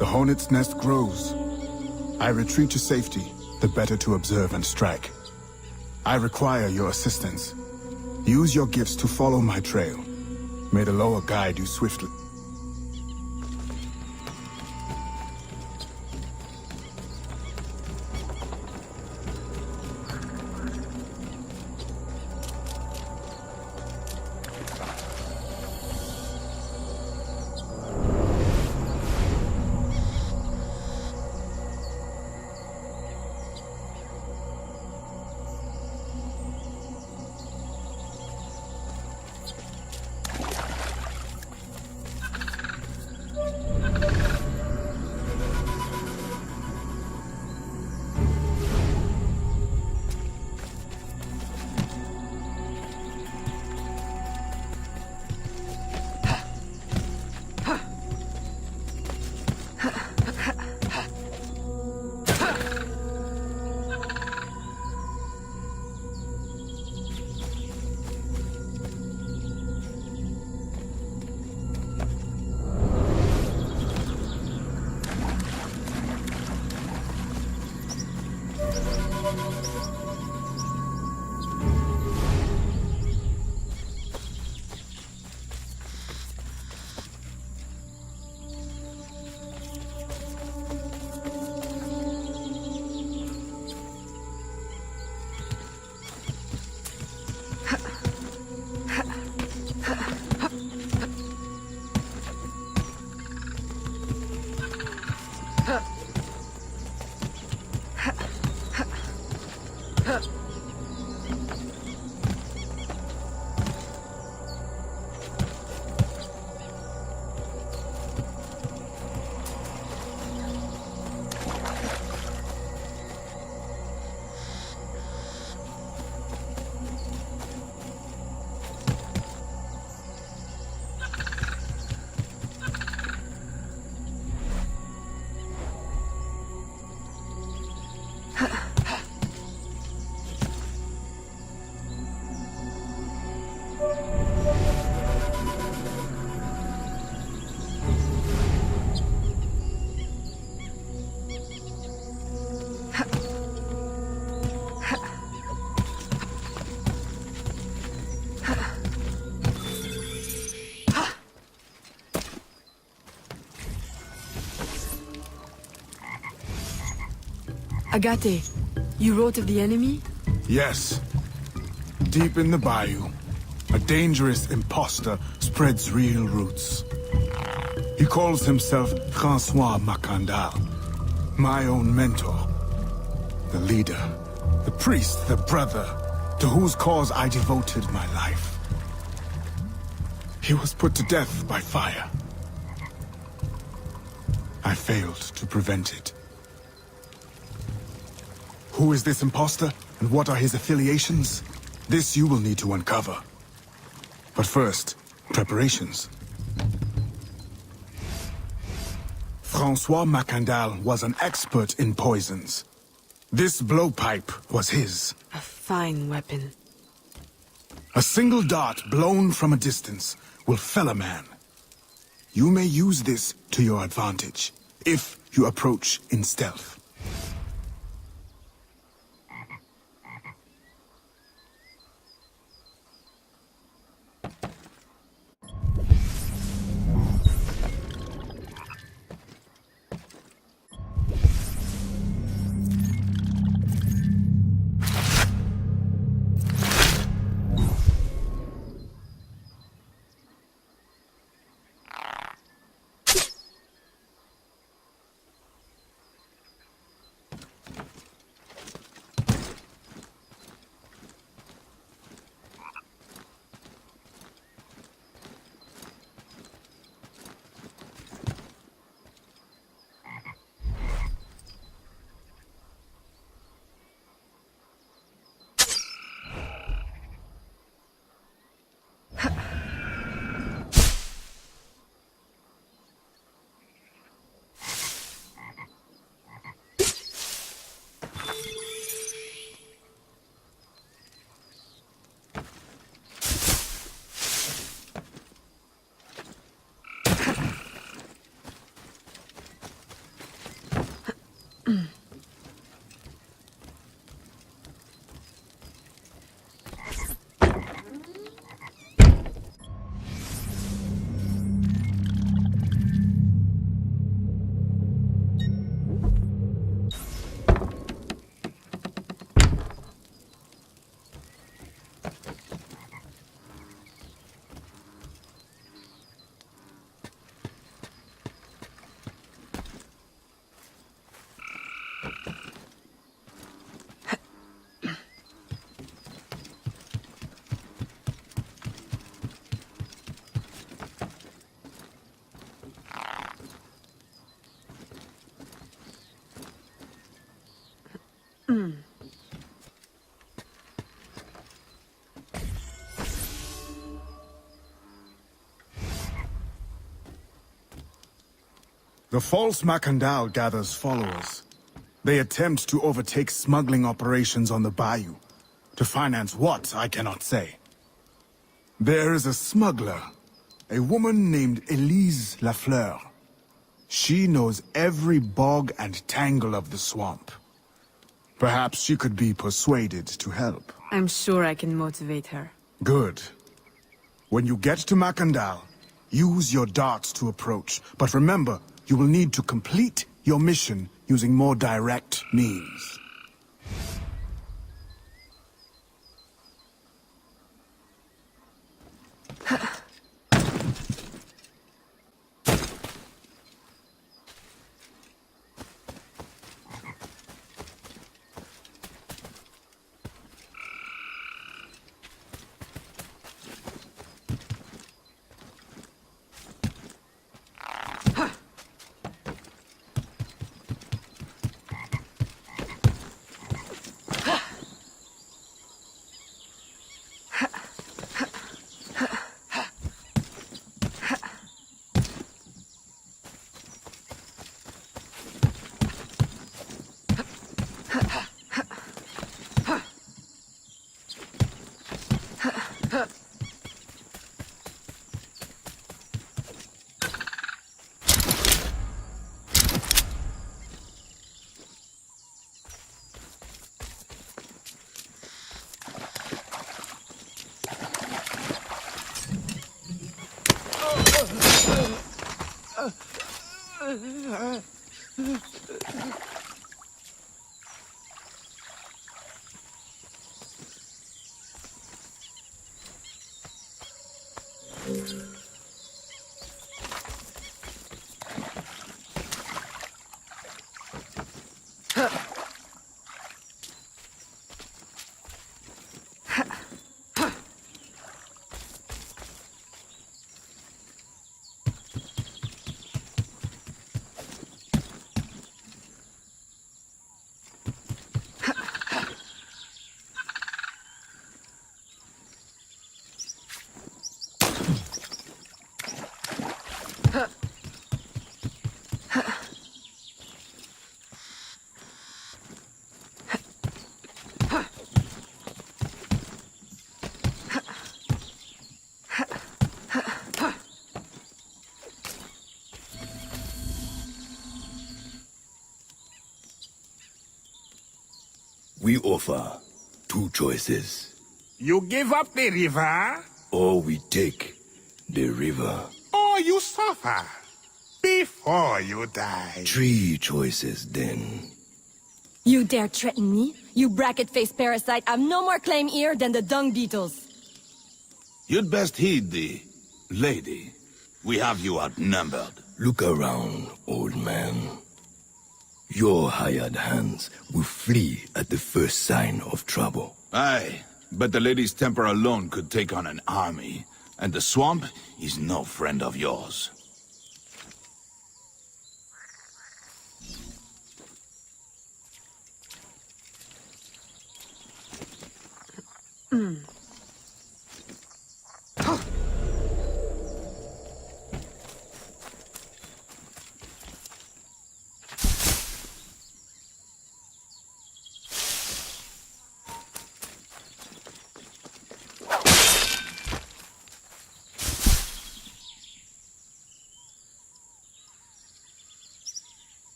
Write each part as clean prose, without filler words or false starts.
The hornet's nest grows. I retreat to safety, the better to observe and strike. I require your assistance. Use your gifts to follow my trail. May the lower guide you swiftly. Agate, you wrote of the enemy? Yes. Deep in the bayou, a dangerous imposter spreads real roots. He calls himself Francois Macandal, my own mentor. The leader, the priest, the brother, to whose cause I devoted my life. He was put to death by fire. I failed to prevent it. Who is this imposter, and what are his affiliations? This you will need to uncover. But first, preparations. Francois Macandal was an expert in poisons. This blowpipe was his. A fine weapon. A single dart blown from a distance will fell a man. You may use this to your advantage, if you approach in stealth. The false Macandal gathers followers. They attempt to overtake smuggling operations on the bayou. To finance what, I cannot say. There is a smuggler, a woman named Elise Lafleur. She knows every bog and tangle of the swamp. Perhaps she could be persuaded to help. I'm sure I can motivate her. Good. When you get to Macandal, use your darts to approach. But remember, you will need to complete your mission using more direct means. We offer two choices. You give up the river, Or we take the river. or you suffer before you die. Three choices then. You dare threaten me? You bracket-faced parasite, I've no more claim here than the dung beetles. You'd best heed the lady. We have you outnumbered. Look around, old man. Your hired hands will flee at the first sign of trouble. Aye, but the lady's temper alone could take on an army. And the swamp is no friend of yours.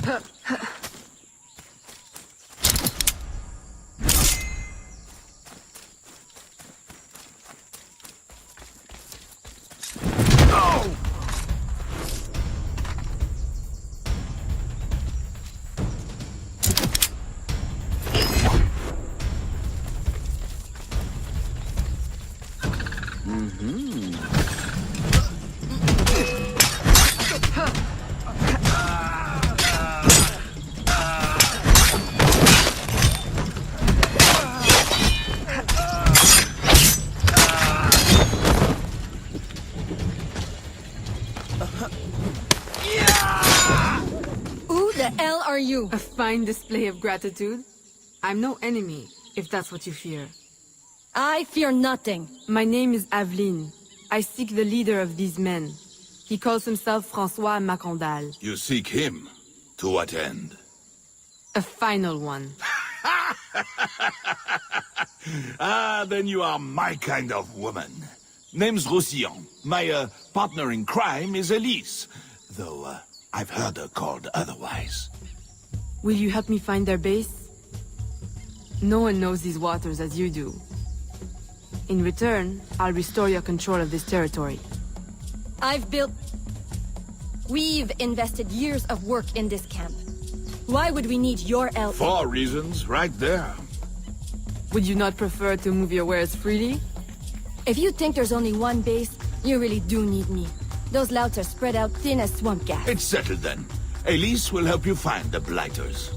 Who the hell are you? A fine display of gratitude. I'm no enemy, if that's what you fear. I fear nothing. My name is Aveline. I seek the leader of these men. He calls himself François Macandal. You seek him? To what end? A final one. Then you are my kind of woman. Name's Roussillon. My partner in crime is Elise. Though, I've heard her called otherwise. Will you help me find their base? No one knows these waters as you do. In return, I'll restore your control of this territory. We've invested years of work in this camp. Why would we need your help? 4 reasons, right there. Would you not prefer to move your wares freely? If you think there's only one base, you really do need me. Those louts are spread out thin as swamp gas. It's settled then. Elise will help you find the Blighters.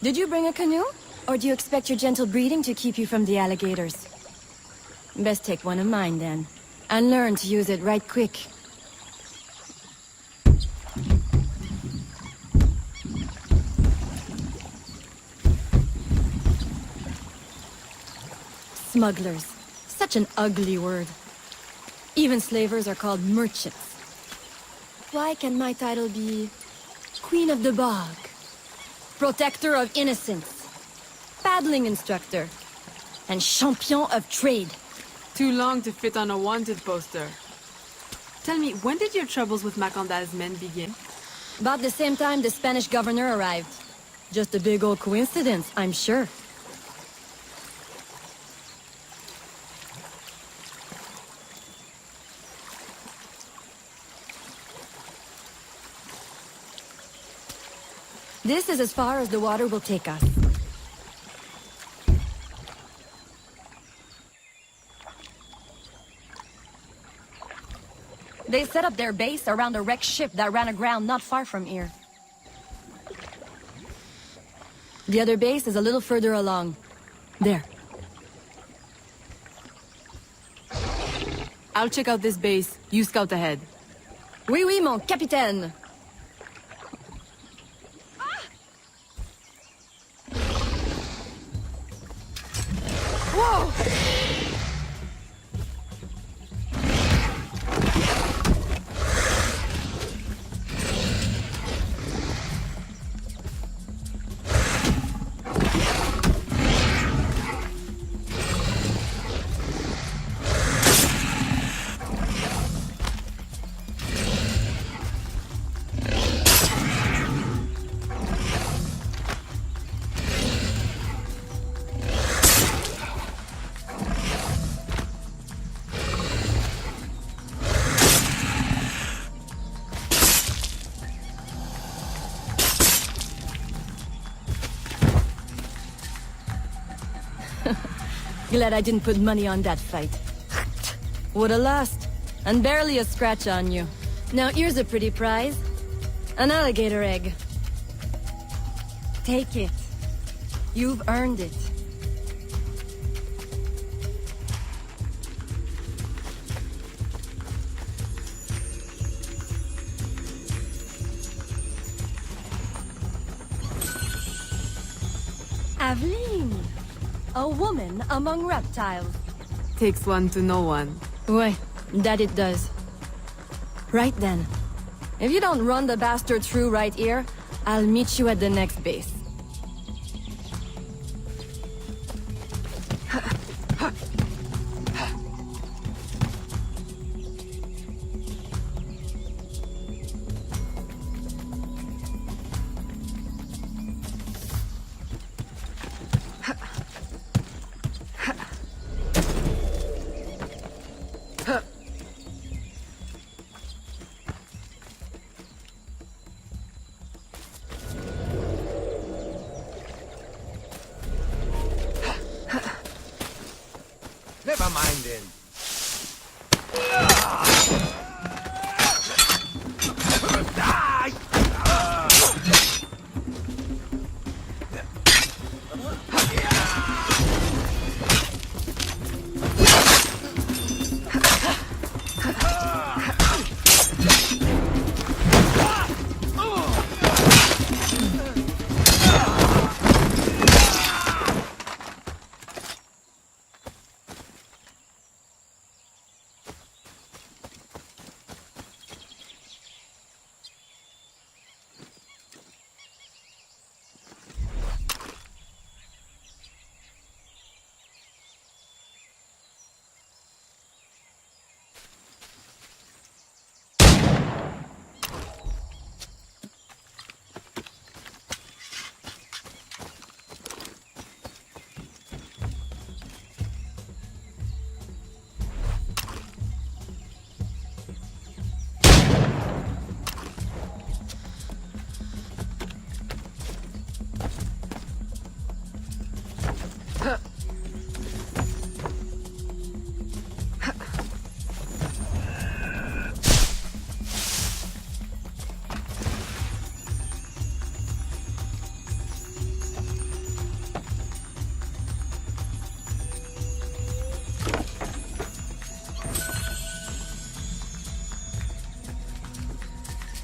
Did you bring a canoe? Or do you expect your gentle breeding to keep you from the alligators? Best take one of mine, then. And learn to use it right quick. Smugglers. Such an ugly word. Even slavers are called merchants. Why can my title be... Queen of the Bog? Protector of Innocence, paddling instructor, and champion of trade. Too long to fit on a wanted poster. Tell me, when did your troubles with Macandal's men begin? About the same time the Spanish governor arrived. Just a big old coincidence, I'm sure. This is as far as the water will take us. They set up their base around a wrecked ship that ran aground not far from here. The other base is a little further along. There. I'll check out this base. You scout ahead. Oui, oui, mon capitaine. Whoa! Glad I didn't put money on that fight. Would've lost. And barely a scratch on you. Now here's a pretty prize. An alligator egg. Take it. You've earned it. Aveline! A woman among reptiles. Takes one to know one. Ouais, that it does. Right then. If you don't run the bastard through right here, I'll meet you at the next base. Never mind then.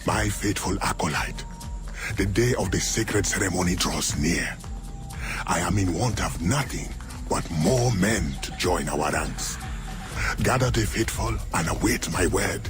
My faithful acolyte, the day of the sacred ceremony draws near. I am in want of nothing but more men to join our ranks. Gather the faithful and await my word.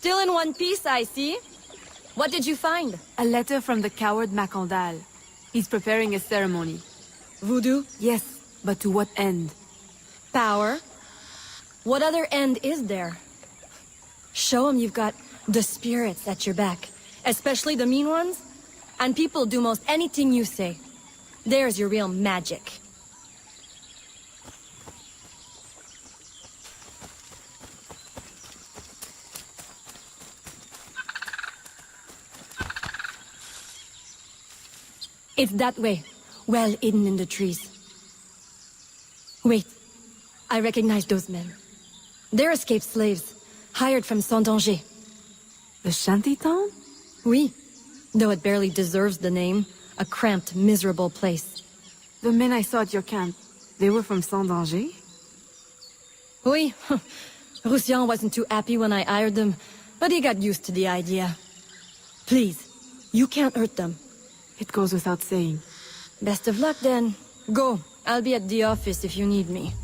Still in one piece, I see. What did you find? A letter from the coward Macandal. He's preparing a ceremony. Voodoo? Yes, but to what end? Power? What other end is there? Show him you've got the spirits at your back. Especially the mean ones. And people do most anything you say. There's your real magic. It's that way, well hidden in the trees. Wait, I recognize those men. They're escaped slaves, hired from Saint-Danger. The shantytown? Oui, though it barely deserves the name. A cramped, miserable place. The men I saw at your camp, they were from Saint-Danger? Oui, Roussillon wasn't too happy when I hired them, but he got used to the idea. Please, you can't hurt them. It goes without saying. Best of luck then. Go, I'll be at the office if you need me.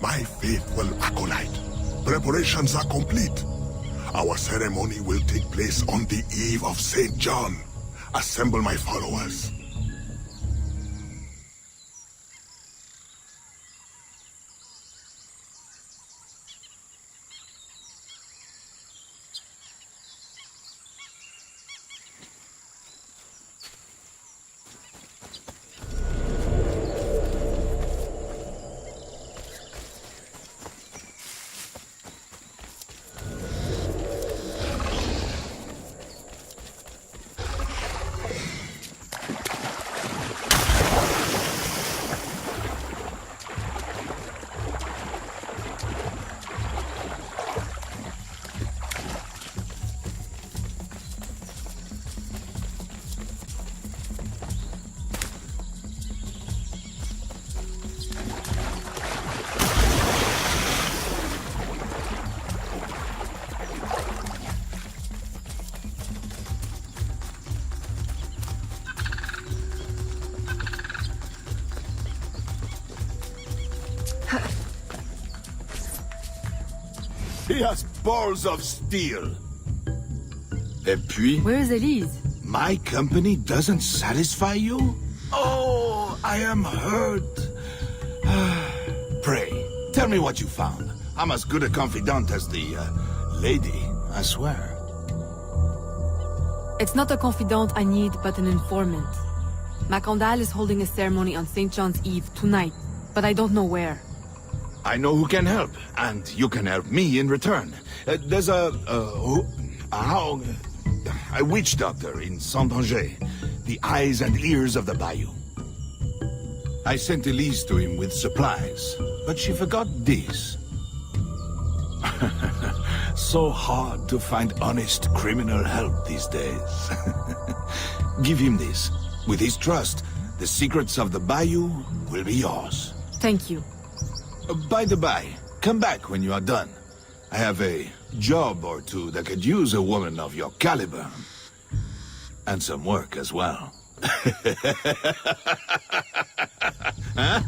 My faithful acolyte, preparations are complete. Our ceremony will take place on the eve of St. John. Assemble my followers. He has balls of steel. Et puis, Where is Elise? my company doesn't satisfy you? Oh, I am hurt. Pray, tell me what you found. I'm as good a confidant as the lady, I swear. It's not a confidant I need, but an informant. Macandal is holding a ceremony on St. John's Eve tonight, but I don't know where. I know who can help, and you can help me in return. There's a witch doctor in Saint-Anger, the eyes and ears of the bayou. I sent Elise to him with supplies, but she forgot this. So hard to find honest criminal help these days. Give him this. With his trust, the secrets of the bayou will be yours. Thank you. By the by, come back when you are done. I have a job or two that could use a woman of your caliber. And some work as well. Huh?